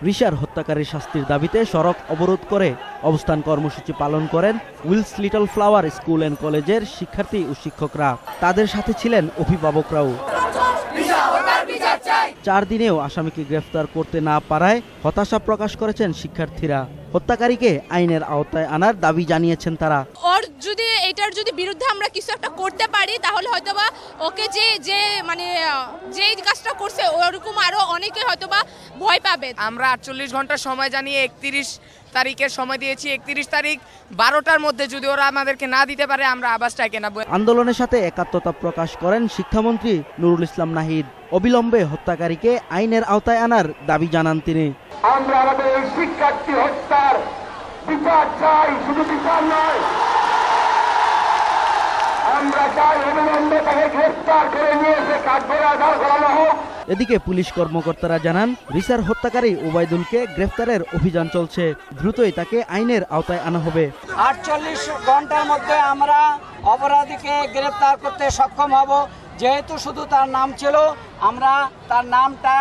রিশার হত্যাকারীর শাস্তির দাবিতে সড়ক অবরোধ করে অবস্থান কর্মসূচি পালন করেন Wills Little Flower School and কলেজের শিক্ষার্থী ও শিক্ষকরা। তাদের সাথে ছিলেন অভিভাবকরাও। 4 দিনেও আসামিকে গ্রেফতার করতে না পারায় হতাশা প্রকাশ করেছেন শিক্ষার্থীরা। হত্যাকারীকে আইনের আওতায় আনার দাবি জানিয়েছেন তারা। ওর যদি এটার বিরুদ্ধে আমরা কিছু একটা করতে পারি তাহলে হয়তোবা ওকে যে কাজটা করছে ওরকম আরো অনেকে হয়তোবা ভয় পাবে। আমরা 48 ঘন্টা সময় জানিয়ে 31 তারিখের সময় দিয়েছি। 31 তারিখ 12টার মধ্যে যদি ওরা আমাদেরকে না দিতে পারে আমরা আবার স্ট্রাইকে নামব। আন্দোলনের সাথে একাত্মতা প্রকাশ করেন শিক্ষামন্ত্রী নুরুল ইসলাম নাহিদ। অবিলম্বে হত্যাকারীকে আইনের আওতায় আনার দাবি জানান তিনি। আমরা আমাদের এই শিক্ষার্থী হত্যার বিচার চাই, শুধু বিচার নয়, আমরা চাই অবিলম্বে তাকে গ্রেফতার করে নিয়ে এসে কাঠগড়ায় দাঁড় করানো হোক। এদিকে পুলিশ কর্মকর্তারা জানান রিশার হত্যাকারী ওবায়দুলকে গ্রেফতারের অভিযান চলছে। দ্রুতই তাকে আইনের আওতায় আনা হবে। 48 ঘন্টার মধ্যে আমরা অপরাধীকে গ্রেফতার করতে সক্ষম হব। যেহেতু শুধু তার নাম ছিল, আমরা তার নামটা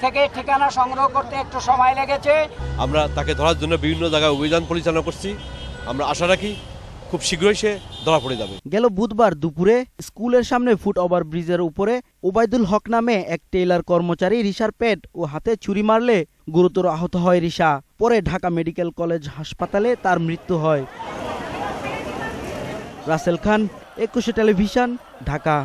থেকে ঠিকানা সংগ্রহ করতে একটু সময় লেগেছে। আমরা তাকে ধরার জন্য বিভিন্ন জায়গায় অভিযান পরিচালনা করছি। আমরা আশা রাখি খুব শীঘ্রই সে ধরা পড়ে যাবে। গেল বুধবার দুপুরে স্কুলের সামনে ফুট ওভার ব্রিজের উপরে ওবায়দুল হক নামে এক টেইলার কর্মচারী রিশার পেট ও হাতে ছুরি মারলে গুরুতর আহত হয় রিশা। পরে ঢাকা মেডিকেল কলেজ হাসপাতালে তার মৃত্যু হয়। রাসেল খান, 21 টেলিভিশন, ঢাকা।